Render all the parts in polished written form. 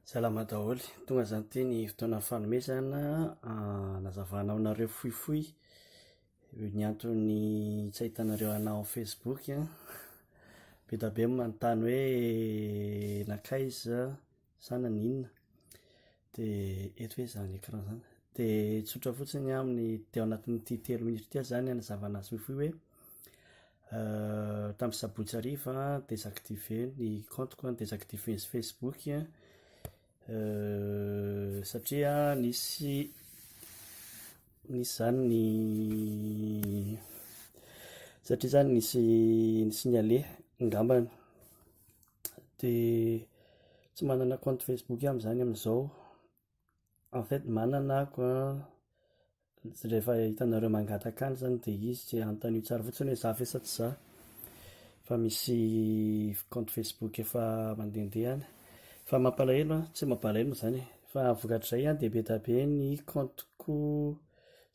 Salama daholy, tonga zany teny fotoana fanomezana nazavana aminareo fohifohy ny antony tsy ahitanareo anao Facebook be da be manontany hoe nakaiza sa naninona dia eto hoe zany écran zany dia tsotra fotsiny amin'ny teo anatin'ity 3 minitra ity zany nazavana azy fohifohy hoe tamin'ny sabotsy hariva désactiver ny compte-ko désactiver ny Facebook satria nisy zany nisy signalé ngambany dia tsy manana compte Facebook iaho zany amin'izao. En fait manana ako rehefa hitanareo mangataka any zany dia izy tsy anontany tsara fotsiny hoe za ve sa tsy za fa misy compte Facebook efa mandehandeha any. Fa mampalahelo tsy mampalahelo zany fa vokatr'izay dia be da be ny compte-ko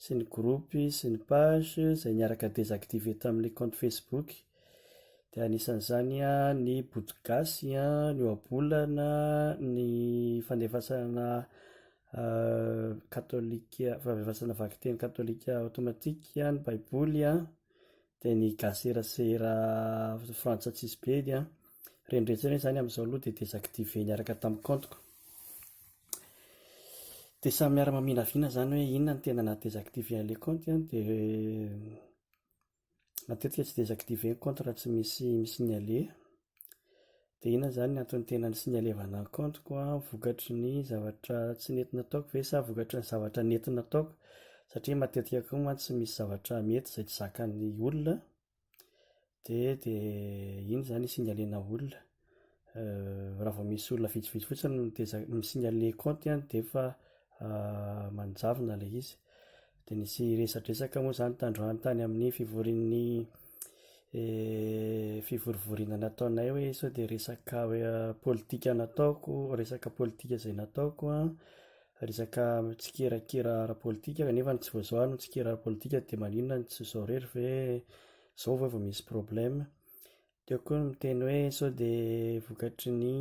sy ny groupe sy ny page izay niaraka désactiver tamin'ilay compte Facebook dia anisan'izany ny boutgasy, ny ohabolana, ny fandefasana katolika, fandefasana vakiteny katolika automatique, ny baiboly dia ny gaserasera frantsa tsisy be reniretsy zany amin'izao aloha dia désactiver niaraka tamin'ny compte-ko. Dia samy miara-maminavina zany hoe inona no tena na-désactiver an'ilay compte dia matetika tsy désactiver ny compte raha tsy misy signalé. Dia inona zany ny antony tena ny signalevana ny compte-ko vokatry ny zavatra tsy nentina ataoko ve sa vokatry ny zavatra nentina ataoko, satria matetika koa mantsy misy zavatra mety izay tsy zakan'ny olona dia iny zany signalena olona. Raha vao misy olona vitsivitsy fotsiny mi-signalé compte dia efa manjavona ilay izy. Dia nisy resadresaka moa zany tandroany tany amin'ny fivorivorina nataonay hoe sao dia resaka politika nataoko, resaka politika izay nataoko, resaka tsikerakera ara-politika kanefa tsy vao zao no tsikera ara-politika dia maninona no tsy zao rery ve zao vao misy problème. Teo koa no miteny hoe sao dia vokatry ny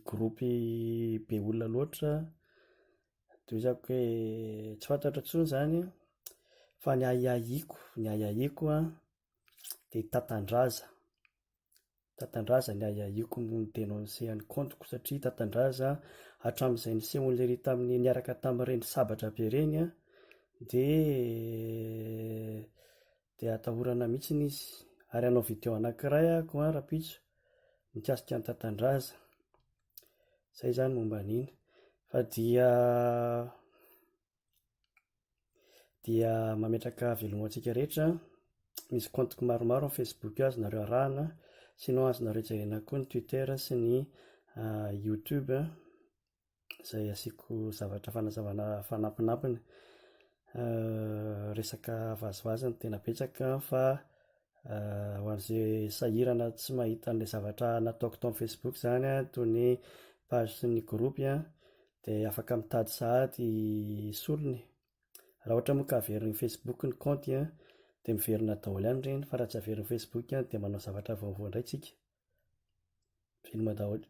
groupe be olona loatra dia izako hoe tsy fantatra intsony zany fa ny ahiahiko dia tatandraza ny ahiahiko no dénoncer-ny compte-ko satria tatandraza hatramin'izay nisehoan'ilay ry tamin'ny niaraka tamin'ireny sabatra be ireny dia atahorana mihitsy izy ary hanao video anankiray ako rapitso mikasika ny tatandraza. Izay zany momba an'iny fa dia mametraka veloma antsika rehetra. Misy compte-ko maromaro amin'ny Facebook azonareo arahana, sinon azonareo jerena koa ny Twitter sy ny YouTube izay asiako zavatra fanazavana fanampinampina. Resaka vazovazo no tena betsaka fa ho an'izay sahirana tsy mahita an'ilay zavatra nataoko tao amin'ny Facebook zany toy ny page sy ny groupe dia afaka mitady sahady solony. Raha ohatra moa ka averin'ny Facebook ny compte dia miverina daholo ihany ireny, fa raha tsy averin'ny Facebook dia manao zavatra vaovao indray tsika. Veloma daholo.